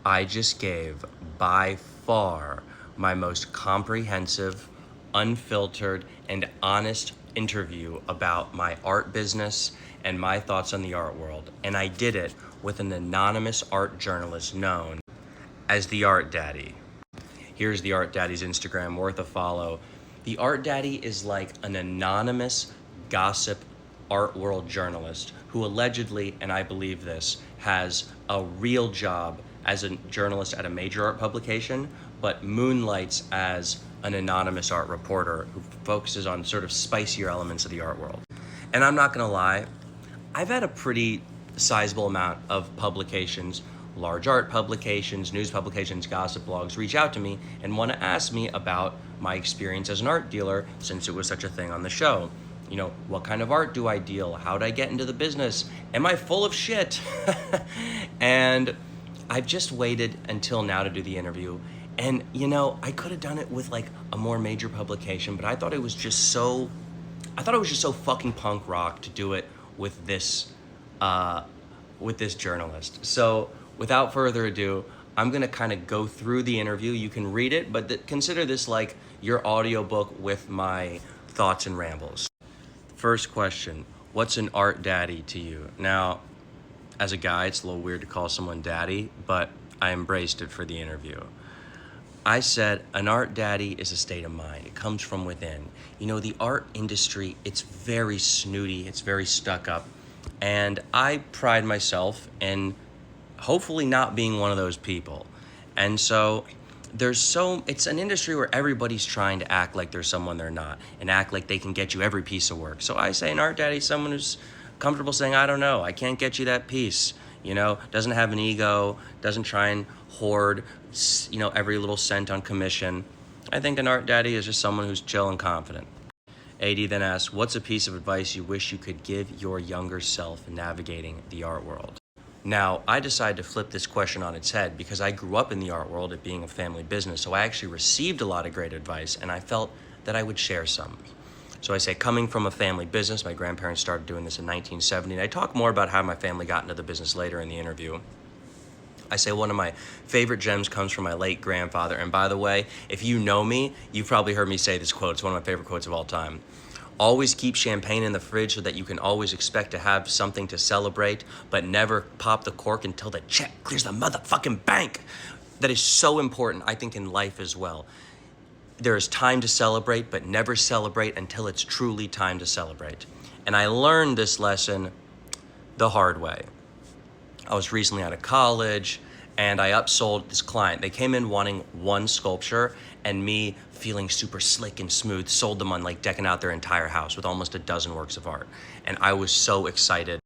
I just gave by far my most comprehensive, unfiltered, and honest interview about my art business and my thoughts on the art world. And I did it with an anonymous art journalist known as the Art Daddy. Here's the Art Daddy's Instagram, worth a follow. The Art Daddy is like an anonymous gossip art world journalist who allegedly, and I believe this, has a real job as a journalist at a major art publication, but moonlights as an anonymous art reporter who focuses on sort of spicier elements of the art world. And I'm not gonna lie, I've had a pretty sizable amount of publications, large art publications, news publications, gossip blogs, reach out to me and want to ask me about my experience as an art dealer since it was such a thing on the show. You know, what kind of art do I deal? How did I get into the business? Am I full of shit? And I've just waited until now to do the interview. And, you know, I could have done it with like a more major publication, but I thought it was just so fucking punk rock to do it with this journalist. So without further ado, I'm gonna kind of go through the interview. You can read it, but consider this like your audiobook with my thoughts and rambles. First question, what's an art daddy to you? Now, as a guy, it's a little weird to call someone daddy, but I embraced it for the interview. I said, an art daddy is a state of mind. It comes from within. You know, the art industry, it's very snooty, it's very stuck up. And I pride myself in hopefully not being one of those people. And so it's an industry where everybody's trying to act like they're someone they're not and act like they can get you every piece of work. So I say an art daddy is someone who's comfortable saying, I don't know, I can't get you that piece. You know, doesn't have an ego, doesn't try and hoard, you know, every little cent on commission. I think an art daddy is just someone who's chill and confident. AD then asks, what's a piece of advice you wish you could give your younger self navigating the art world? Now, I decided to flip this question on its head because I grew up in the art world, it being a family business, so I actually received a lot of great advice, and I felt that I would share some. So I say, coming from a family business, my grandparents started doing this in 1970, and I talk more about how my family got into the business later in the interview. I say one of my favorite gems comes from my late grandfather, and by the way, if you know me, you've probably heard me say this quote. It's one of my favorite quotes of all time. Always keep champagne in the fridge so that you can always expect to have something to celebrate, but never pop the cork until the check clears the motherfucking bank. That is so important, I think, in life as well. There is time to celebrate, but never celebrate until it's truly time to celebrate. And I learned this lesson the hard way. I was recently out of college, and I upsold this client. They came in wanting one sculpture, and me feeling super slick and smooth, sold them on like decking out their entire house with almost a dozen works of art. And I was so excited.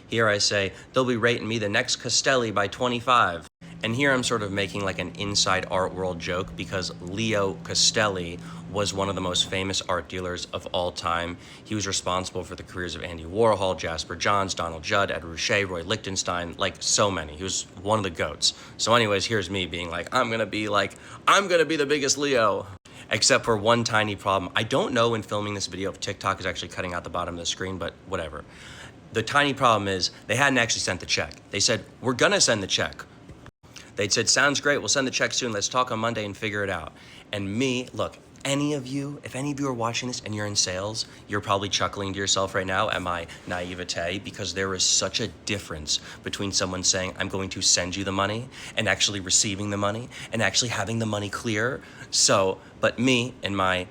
Here I say, they'll be rating me the next Castelli by 25. And here I'm sort of making like an inside art world joke because Leo Castelli was one of the most famous art dealers of all time. He was responsible for the careers of Andy Warhol, Jasper Johns, Donald Judd, Ed Ruscha, Roy Lichtenstein, like so many. He was one of the goats. So anyways, here's me being like, I'm gonna be the biggest Leo. Except for one tiny problem. I don't know in filming this video if TikTok is actually cutting out the bottom of the screen, but whatever. The tiny problem is they hadn't actually sent the check. They said, we're gonna send the check. They'd said, sounds great, we'll send the check soon, let's talk on Monday and figure it out. And me, look, if any of you are watching this and you're in sales, you're probably chuckling to yourself right now at my naivete because there is such a difference between someone saying, I'm going to send you the money and actually receiving the money and actually having the money clear. So, but me and my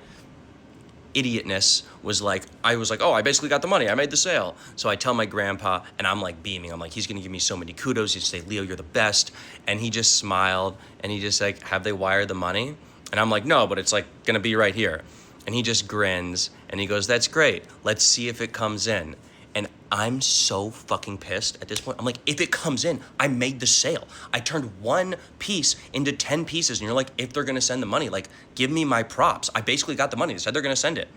idiotness I was like, oh, I basically got the money. I made the sale. So I tell my grandpa, and I'm like beaming. I'm like, he's going to give me so many kudos. He'd say, Leo, you're the best. And he just smiled, and he just like, have they wired the money? And I'm like, no, but it's like going to be right here. And he just grins, and he goes, that's great. Let's see if it comes in. And I'm so fucking pissed at this point. I'm like, if it comes in, I made the sale. I turned one piece into 10 pieces. And you're like, if they're going to send the money, like, give me my props. I basically got the money. They said they're going to send it.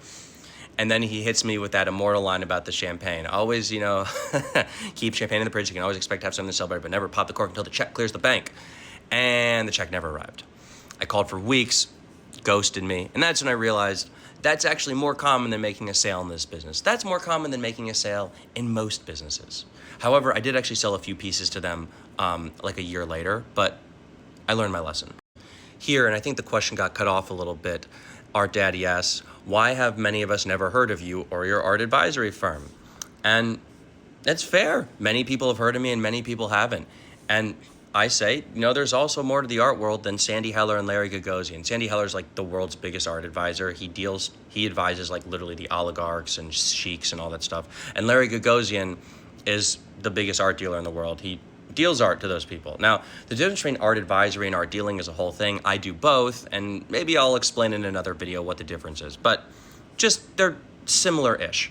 And then he hits me with that immortal line about the champagne. Always, you know, keep champagne in the fridge. You can always expect to have something to celebrate, but never pop the cork until the check clears the bank. And the check never arrived. I called for weeks, ghosted me. And that's when I realized that's actually more common than making a sale in this business. That's more common than making a sale in most businesses. However, I did actually sell a few pieces to them like a year later, but I learned my lesson. Here, and I think the question got cut off a little bit, Art Daddy asks, why have many of us never heard of you or your art advisory firm? And it's fair. Many people have heard of me and many people haven't. And I say, there's also more to the art world than Sandy Heller and Larry Gagosian. Sandy Heller's like the world's biggest art advisor. He advises like literally the oligarchs and sheiks and all that stuff. And Larry Gagosian is the biggest art dealer in the world. He deals art to those people. Now, the difference between art advisory and art dealing is a whole thing. I do both, and maybe I'll explain in another video what the difference is. But just, they're similar-ish.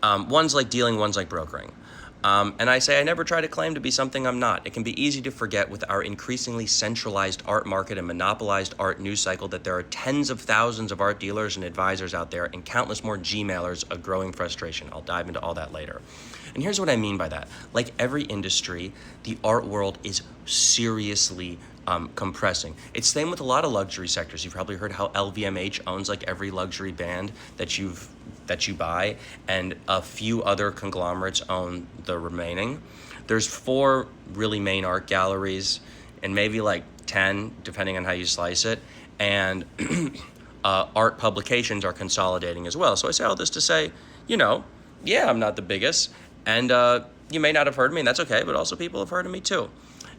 One's like dealing, one's like brokering. And I say I never try to claim to be something I'm not. It can be easy to forget with our increasingly centralized art market and monopolized art news cycle that there are tens of thousands of art dealers and advisors out there and countless more Gmailers, a growing frustration. I'll dive into all that later. And here's what I mean by that. Like every industry, the art world is seriously compressing. It's the same with a lot of luxury sectors. You've probably heard how LVMH owns like every luxury band that you buy, and a few other conglomerates own the remaining. There's 4 really main art galleries, and maybe like 10, depending on how you slice it. And art publications are consolidating as well. So I say all this to say, yeah, I'm not the biggest, and you may not have heard of me, and that's okay, but also people have heard of me too.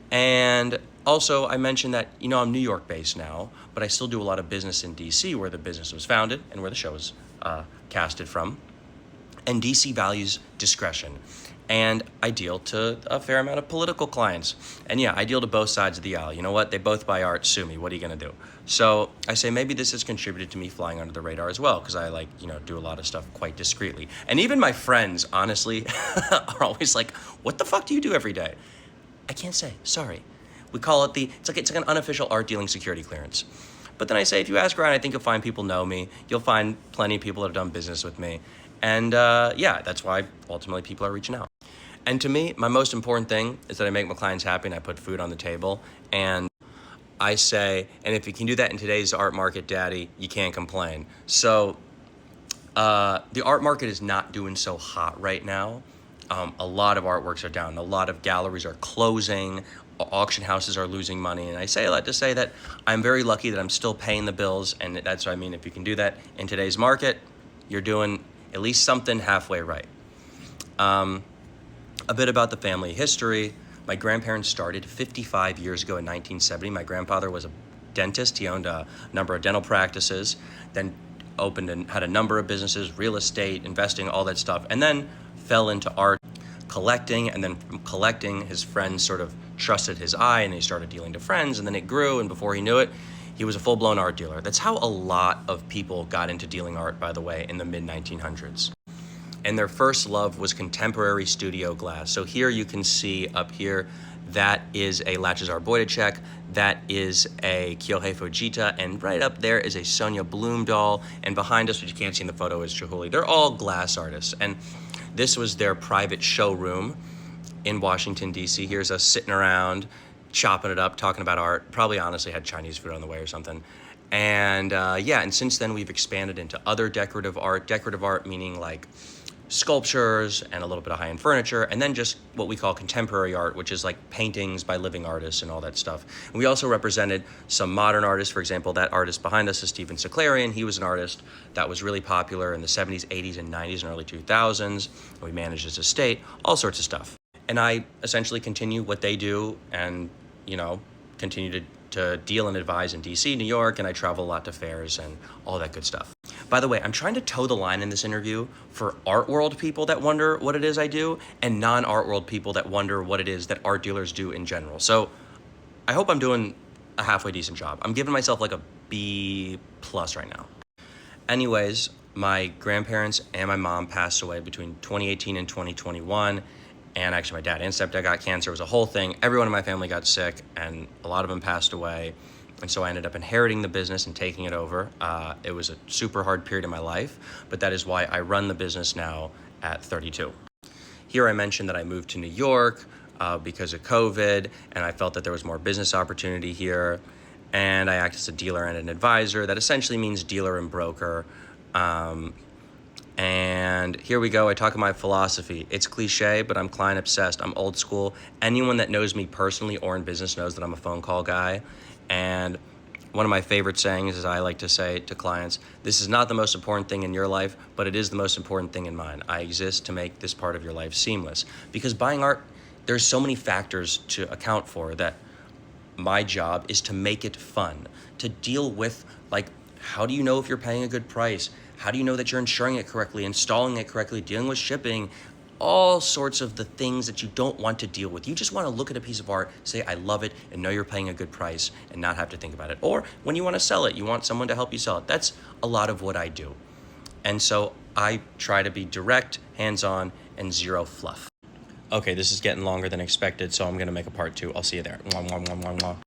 And also, I mentioned that, I'm New York based now, but I still do a lot of business in DC, where the business was founded and where the show was casted from. And DC values discretion. And I deal to a fair amount of political clients. And yeah, I deal to both sides of the aisle. You know what? They both buy art, sue me. What are you going to do? So I say maybe this has contributed to me flying under the radar as well, because I do a lot of stuff quite discreetly. And even my friends, honestly, are always like, what the fuck do you do every day? I can't say, sorry. We call it it's like an unofficial art dealing security clearance. But then I say, if you ask around, I think you'll find people know me. You'll find plenty of people that have done business with me. And that's why ultimately people are reaching out. And to me, my most important thing is that I make my clients happy and I put food on the table. And I say, and if you can do that in today's art market, Daddy, you can't complain. So the art market is not doing so hot right now. A lot of artworks are down. A lot of galleries are closing. Auction houses are losing money. And I say a lot to say that I'm very lucky that I'm still paying the bills. And that's what I mean. If you can do that in today's market, you're doing at least something halfway right. A bit about the family history. My grandparents started 55 years ago in 1970. My grandfather was a dentist. He owned a number of dental practices, then opened and had a number of businesses, real estate, investing, all that stuff, and then fell into art collecting. And then from collecting, his friends sort of trusted his eye and he started dealing to friends, and then it grew, and before he knew it, he was a full-blown art dealer. That's how a lot of people got into dealing art, by the way, in the mid-1900s. And their first love was contemporary studio glass. So here you can see up here, that is a Lachazar Boydacek, that is a Kyohei Fujita, and right up there is a Sonia Bloom doll, and behind us, which you can't see in the photo, is Chihuly. They're all glass artists, and this was their private showroom in Washington, D.C. Here's us sitting around, chopping it up, talking about art. Probably honestly had Chinese food on the way or something. And and since then we've expanded into other decorative art meaning like sculptures and a little bit of high-end furniture, and then just what we call contemporary art, which is like paintings by living artists and all that stuff. And we also represented some modern artists. For example, that artist behind us is Stephen Seclarian. He was an artist that was really popular in the 70s, 80s, and 90s and early 2000s. We managed his estate, all sorts of stuff. And I essentially continue what they do and, continue to deal and advise in DC, New York, and I travel a lot to fairs and all that good stuff. By the way, I'm trying to toe the line in this interview for art world people that wonder what it is I do, and non-art world people that wonder what it is that art dealers do in general. So I hope I'm doing a halfway decent job. I'm giving myself like a B+ right now. Anyways, my grandparents and my mom passed away between 2018 and 2021. And actually my dad and stepdad got cancer. It was a whole thing. Everyone in my family got sick and a lot of them passed away. And so I ended up inheriting the business and taking it over. It was a super hard period in my life, but that is why I run the business now at 32. Here I mentioned that I moved to New York because of COVID, and I felt that there was more business opportunity here. And I act as a dealer and an advisor. That essentially means dealer and broker. And here we go. I talk about my philosophy. It's cliche, but I'm client obsessed. I'm old school. Anyone that knows me personally or in business knows that I'm a phone call guy. And one of my favorite sayings is I like to say to clients, this is not the most important thing in your life, but it is the most important thing in mine. I exist to make this part of your life seamless. Because buying art, there's so many factors to account for that my job is to make it fun, to deal with, like, how do you know if you're paying a good price? How do you know that you're insuring it correctly, installing it correctly, dealing with shipping, all sorts of the things that you don't want to deal with. You just want to look at a piece of art, say, I love it, and know you're paying a good price and not have to think about it. Or when you want to sell it, you want someone to help you sell it. That's a lot of what I do. And so I try to be direct, hands-on, and zero fluff. Okay, this is getting longer than expected, so I'm going to make a part 2. I'll see you there. Mwah, mwah, mwah, mwah, mwah.